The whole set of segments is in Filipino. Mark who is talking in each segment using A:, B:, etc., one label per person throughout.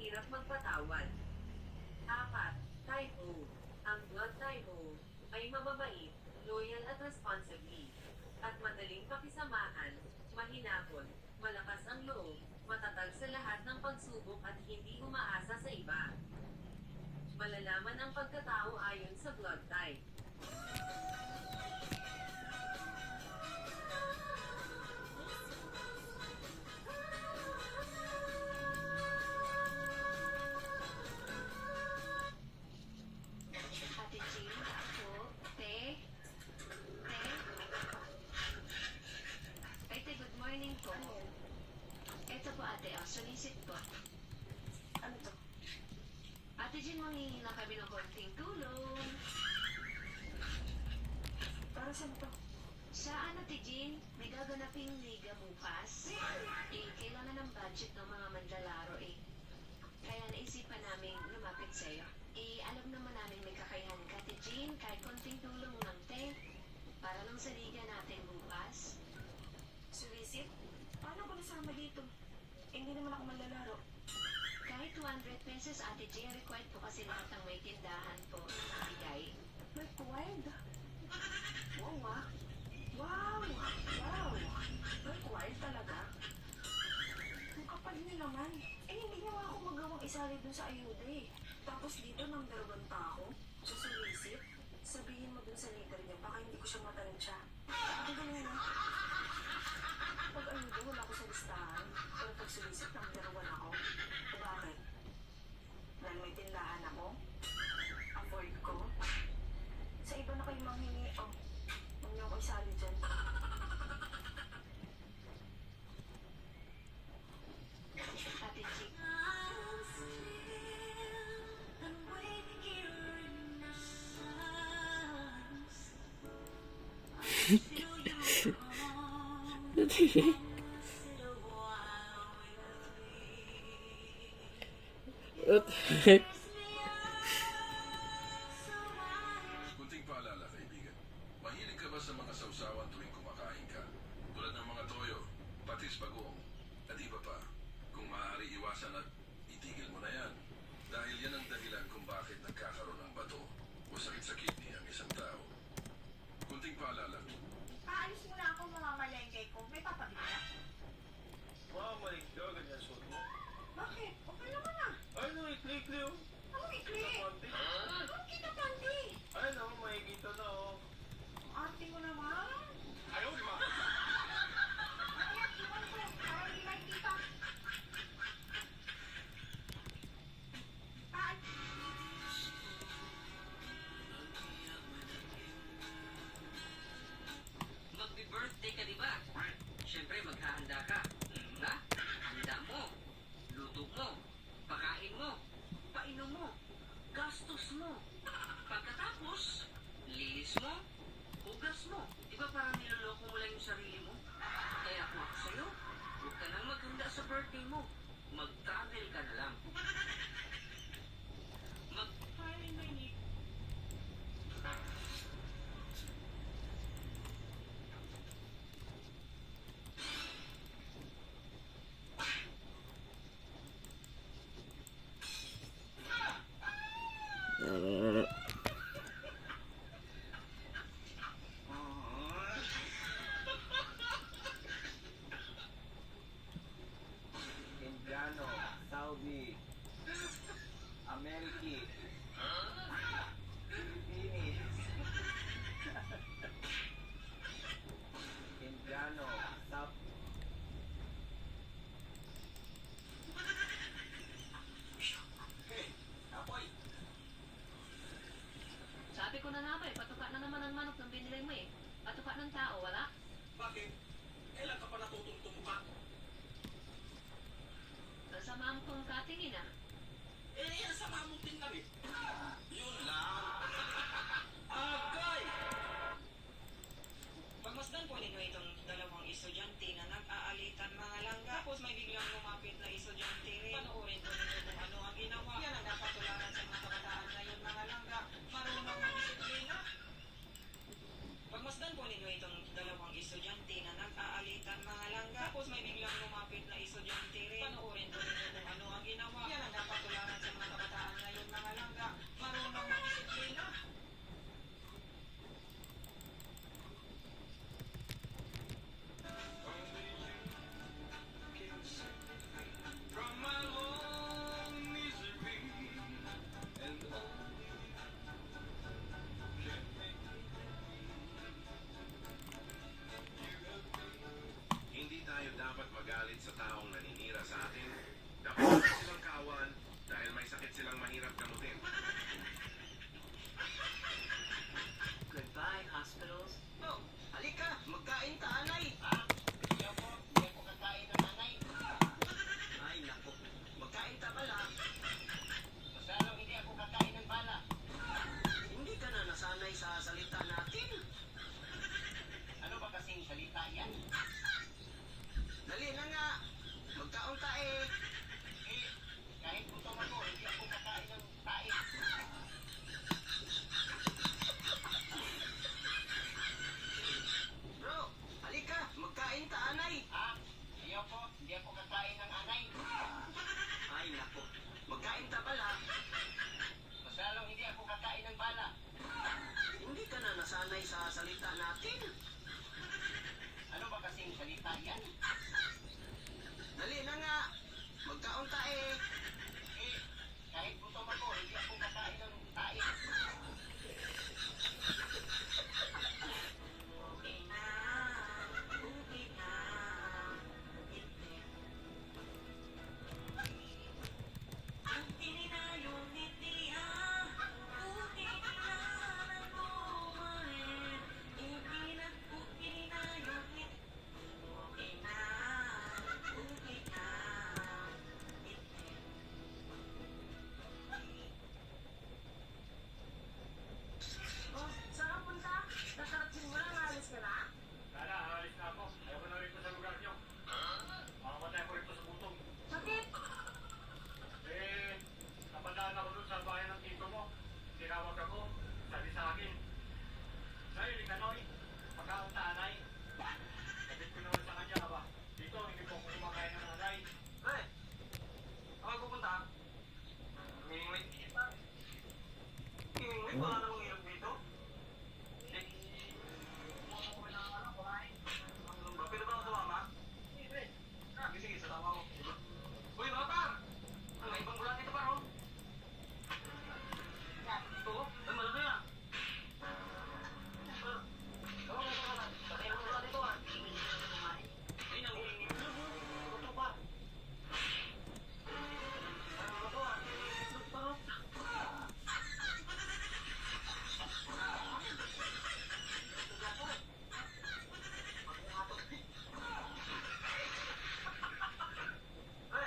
A: mahirap magpatawad. 4. Type O. Ang blood type O ay mababait, loyal at responsibly, at madaling pakisamahan, mahinahon, malakas ang loob, matatag sa lahat ng pagsubok at hindi umaasa sa iba. Malalaman ang pagkatao ayon sa blood type.
B: Ate Jean, ako, te. Te, good morning po. Ito po ate, solicit po.
C: Ano to?
B: Ate Jean, manghingi na kami ng konting tulong.
C: Para saan to?
B: Saan Ate Jean? May gaganaping liga bukas. Kailangan ng budget ng mga manlalaro Kaya naisipan namin lumapit sa'yo. Alam naman namin may kakayahan ka Ate Jean, kahit konting tulong lang te. Para lang sa liga natin bukas.
C: Sulisit? Paano ko nasama dito? Hindi naman ako manlalaro.
B: Kahit 200 pesos Ate Jean, required po kasi lahat ng may tindahan po. Bigay.
C: Required? Wow ah. Wow! Required talaga? Ang kapal niyo naman. Hindi naman ako magawang isali dun sa ayuda Tapos dito number 1 pa ako. Sa sulisit. Sabihin mo dun sa leader niya, baka hindi ko siya matansya. Ang ganyan ah. Pag ayuda, wala ako sa listahan. Pero pag sulisit, number 1 ako. Bakit? Dahil may tindahan ako? Avoid ko? Sa iba na kayo manghingi, huwag niyo ako isali dyan.
B: Ate Jean.
D: Kunting paalala, kaibigan. Mahilig ka ba sa mga sausawan tuwing kumakain ka? Tulad ng mga toyo, patis bagoong, at iba pa. Kung maaari iwasan at itigil mo na yan. Dahil yan ang dahilan kung bakit nagkakaroon ng bato o sakit sa kidney ang isang tao. Kunting paalala.
E: Aalis muna ako mamamalengke ko. May papabili na.
F: Mamalik ka, ganyan suot mo.
E: Bakit? Okay naman ah.
F: Ay, no, ikli-ikli oh.
E: Ano ikli?
F: Kapante.
E: Ano kita panty?
F: Ay, no, makikita na oh.
E: Ate mo naman.
F: Ayaw, di ba?
E: Ayan, iwan ko. Para hindi makikita. Ay.
G: Magbi-birthday ka, di ba? Siyempre, maghahanda ka. Ha? Handa mo. Luto mo. Pakain mo. Painom mo. Gastos mo. Pagkatapos, linis mo. Hugas mo. Di ba parang niloloko mo lang yung sarili mo? Kaya kung ako sa'yo, huwag ka nang maghanda sa birthday mo. Mag-travel ka na lang.
E: Ay, may need.
F: Indiano, Saudi, Ameriki, Philippines, Indiano, South. Hey, apoy!
B: Sabi ko na nga ba patuka na naman ang manok ng binili mo Patuka ng tao, wala?
F: Bakit? Kailan ka pa natutong tumuka?
B: Kasama ang pangkatingin
F: Yan sa mamong tingnan Yun lang. Agay!
H: Pagmasdan po ninyo itong dalawang estudyante na nag-aalitan mga langga. Tapos may biglang lumapit na estudyante rin. Panoorin po ninyo kung ano ang ginawa. Yan ang dapat tularan sa mga kabataan ngayon mga langga. Marunong magdisiplina. Pagmasdan po ninyo itong dalawang estudyante na nag-aalitan mga langga. Tapos may biglang lumapit na estudyante rin. Panoorin po ninyo kung ano ang ginawa. Yan ang dapat
F: sanay sa salita natin.
G: Ano ba kasing salita yan?
F: Dali na nga. Magkaon tae.
G: Eh, kahit gutom ako, hindi ako kakain ng tae.
C: Oh, saan ka punta? Nakarating mo lang, alis ka na?
I: Sana, alis na ako. Ayoko na rito sa lugar niyo. Makamatay ako rito sa gutom.
C: Bakit?
I: Eh, napadaan ako dun sa bahay ng tito mo. Tinawag ako, sabi sa akin, Nay, Likanoy, pagkaon tanay. Sabi ko naman sa kanya, ba, dito, hindi po ako kumakain ng nanay.
F: Pre, ako pupunta. Mingwit. Mingwit, wala namang ilog dito. Pwede ba ako sumama? Sige, sige, sasama ko. Uy, mga par! Ang may ibang bulat dito, par, oh. Ito, ay malaki yan. Par, patay mo bulat dito, ah. Ay, nanginginig. Ito pa. Ano to, ah? Ito, par, oh. Pre,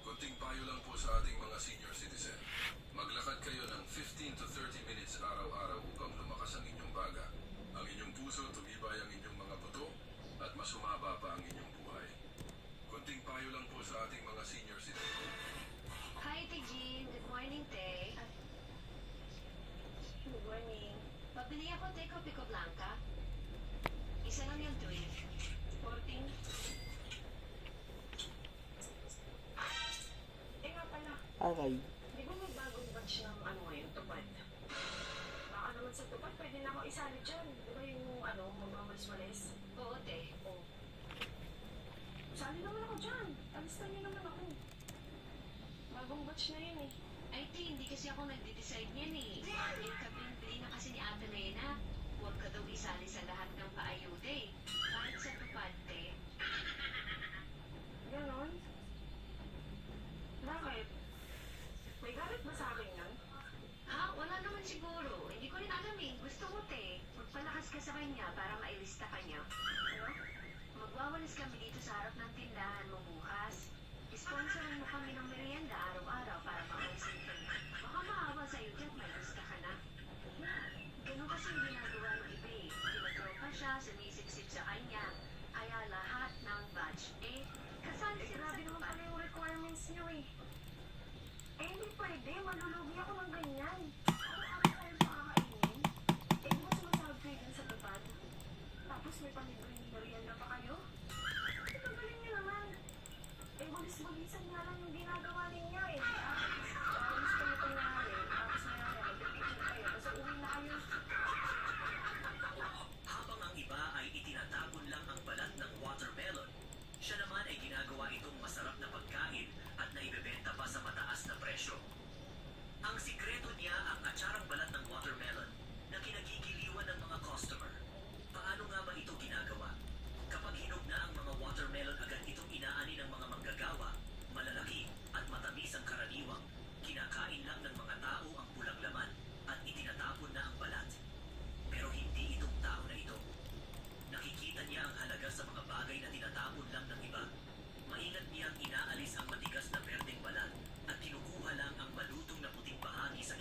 D: Kunting payo lang po sa ating mga senior citizen. Maglakad kayo ng 15 to 30 minutes araw-araw upang lumakas ang inyong baga. Ang inyong puso, tumibay ang inyong mga buto, at mas humaba pa ang inyong buhay. Kunting payo lang po sa ating mga senior citizen.
B: Hi, Ate Jean. Good morning, Te.
C: Good morning.
B: Pabili ako, Te, Pico Blanca. Isa lang yung tuwing.
C: 14. Eh nga pala,
J: Aray.
C: di ba may bagong batch ng ano ngayon, tupad? Baka naman sa tupad, pwede na ako isali dyan. Di ba yung ano, magmamalis-malis?
B: Oo, Te.
C: Oh. Sali naman ako dyan. Alista niyo naman ako. Bagong batch na yun eh.
B: Ay, Te, hindi kasi ako nagde-decide niyan eh. Yung kabili na kasi ni Ate Lena. Huwag ka daw isali sa lahat ng paayuda eh. Bakit sa tupad, Te?
C: Ganon? Bakit? May galit ba sa akin yan?
B: Ha? Wala naman siguro. Hindi ko rin alam eh. Gusto mo, Te. Magpalakas ka sa kanya para mailista ka niya.
C: Ano?
B: Magwawalis kami dito sa harap ng tindahan mo bukas. Sponsoran mo kami ng merienda araw-araw para maalisin ka. Baka maawa sa'yo dyan, may gusto ka na. Ganun kasi yung ginagawa ng iba eh. Tinatropa siya, sumisip-sip sa kanya. Kaya lahat ng batch eh, kasali
C: Eh,
B: sila
C: grabe
B: sa
C: naman
B: tupad.
C: pala yung requirements niyo eh. Eh, hindi pwede. Malulugi ako ng ganyan. Ano kayo pakakainin? Eh, di ba sumasahod kayo dun sa tupad? Tapos may palibreng merienda pa kayo? Tanggalin niyo naman. Eh, walis-walisan nga lang yung ginagawa ninyo eh. Walis kayo kunyari. Tapos mayroon, mag-picture kayo. Tapos uwi na kayo.
K: Habang ang iba ay itinatapon lang ang balat ng watermelon, siya naman ay ginagawa itong masarap na pagkain at naibebenta pa sa mataas na presyo. Ang sikreto niya ang atsarang balat ng watermelon na kinagigiliwan ng mga customer. Paano nga ba ito ginagawa? Kapag hinog na ang mga watermelon, agad itong inaani ng mga manggagawa, malalaki at matamis ang karaniwang. Kinakain lang ng mga tao ang pulang laman at itinatapon na ang balat. Pero hindi itong tao na ito. Nakikita niya ang halaga sa mga bagay na tinatapon lang ng iba. Maingat niyang inaalis ang matigas na berdeng balat at kinukuha lang ang malutong na puting bahagi sa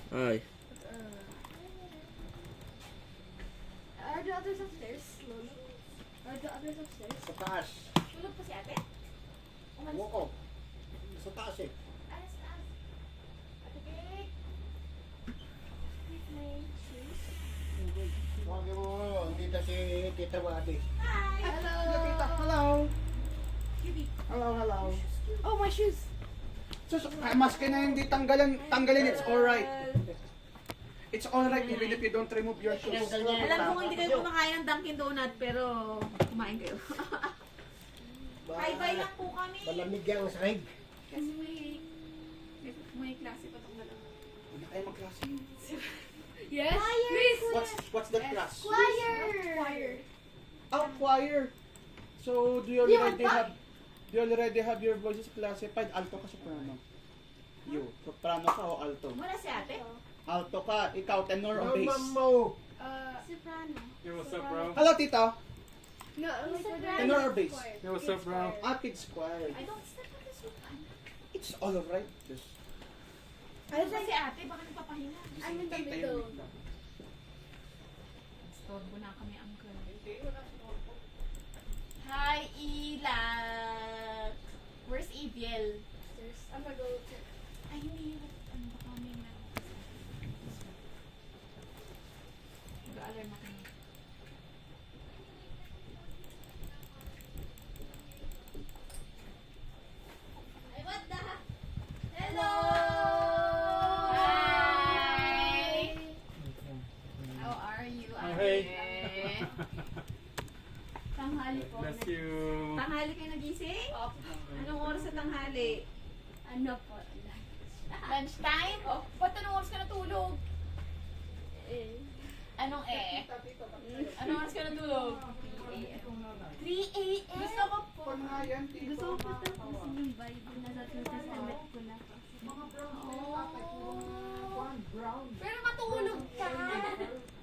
J: Ay.
E: Are the others upstairs, Lolo? Are the others upstairs?
I: Sa taas.
E: Tulog pa si ate?
I: Ewan ko. Sa taas eh.
E: Alas, alas. Ate Kate! With my shoes.
I: Tawagin mo, dito si Tita Wadi.
E: Hi! Hello!
I: Tita, hello.
E: Cutie.
I: Hello, hello.
E: Oh, my shoes!
L: Maski na hindi tanggalin, it's alright. It's alright even if you don't remove your shoes.
C: Alam ko hindi kayo kumakain ng Dunkin Donut, pero kumain kayo. Bye-bye lang po kami.
I: Malamig ang sahig.
C: Kasi may klase pa itong dalawa.
L: Ano kayo magklase?
C: Yes?
E: Choir!
L: What's that class?
E: Choir!
C: Choir.
L: Oh, choir. So, do you already have your voices classified? Alto ka, soprano? You, soprano ka o alto?
C: Muna si ate?
L: Alto ka, ikaw tenor o bass?
E: Soprano.
F: Yo, what's up, bro?
L: Hello, tita.
E: No, soprano.
L: Tenor or bass?
F: Yo, what's up, bro?
L: Kids choir.
C: I don't step on this one.
L: It's alright. Just
C: Ano sa si ate? Baka nagpapahinga.
E: I'm in the middle.
C: Storbo na kami, uncle. Hi, Ila! Where's Abiel?
E: I'm gonna go check.
C: Ay, hindi. Ano ba kami na? Mag-alarm ako.
E: Ay, what the? Hello!
C: Hi! How are you, ate?
F: Hey.
C: Tanghali po.
F: Bless you.
C: Tanghali kayo nagising? Anong oras sa tanghali?
E: Ano po?
C: Lunchtime? Ba't anong oras ka natulog? Anong Anong oras ka natulog? 3 a.m. Gusto ko po.
E: Gusto ko po tapusin yung Bible na sa New Testament ko na.
C: Pero matulog ka.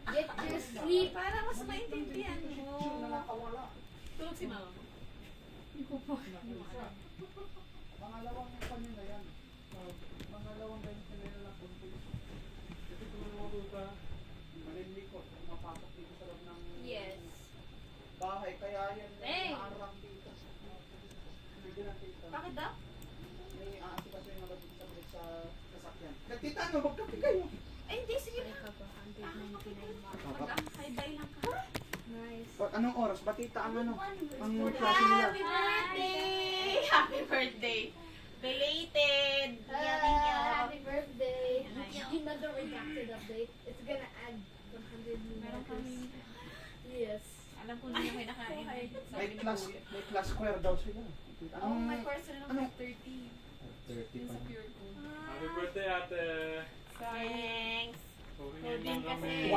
E: Get your sleep.
C: Para mas maintindihan mo. Tulog si mama.
E: Hindi ko po.
L: Pangalawang kanina yan. Pangalawang ganyan kanina lang buntis. Kasi kung lumabog ka, malilikot, mapasok dito sa loob ng
E: Yes.
L: bahay. Kaya yan,
E: Hey!
L: naarang dito. Hindi na dito.
C: Bakit daw?
L: May aasikaso yung nabagit sa sasakyan. Tita, ano, magkape kayo.
C: Ay, hindi. Sige na. Mag-bye lang ka.
E: Nice.
L: Anong oras? Batita ang ano? Ang klase nila.
C: Happy birthday! Happy birthday! Belated! Yummy, yum.
E: Happy birthday. another redacted update. It's gonna add 100 new
J: Meron
E: letters.
J: kami,
E: Yes.
J: alam ko hindi na kinakain.
L: May class square daw sila.
J: Oh, my course na
L: ano?
J: lang 30.
L: 30
J: Yun
L: pa.
J: sa pure gold.
I: Happy birthday, ate.
J: Thanks.
I: Huwag
J: Coding
I: niyo
J: kasi.
I: kami.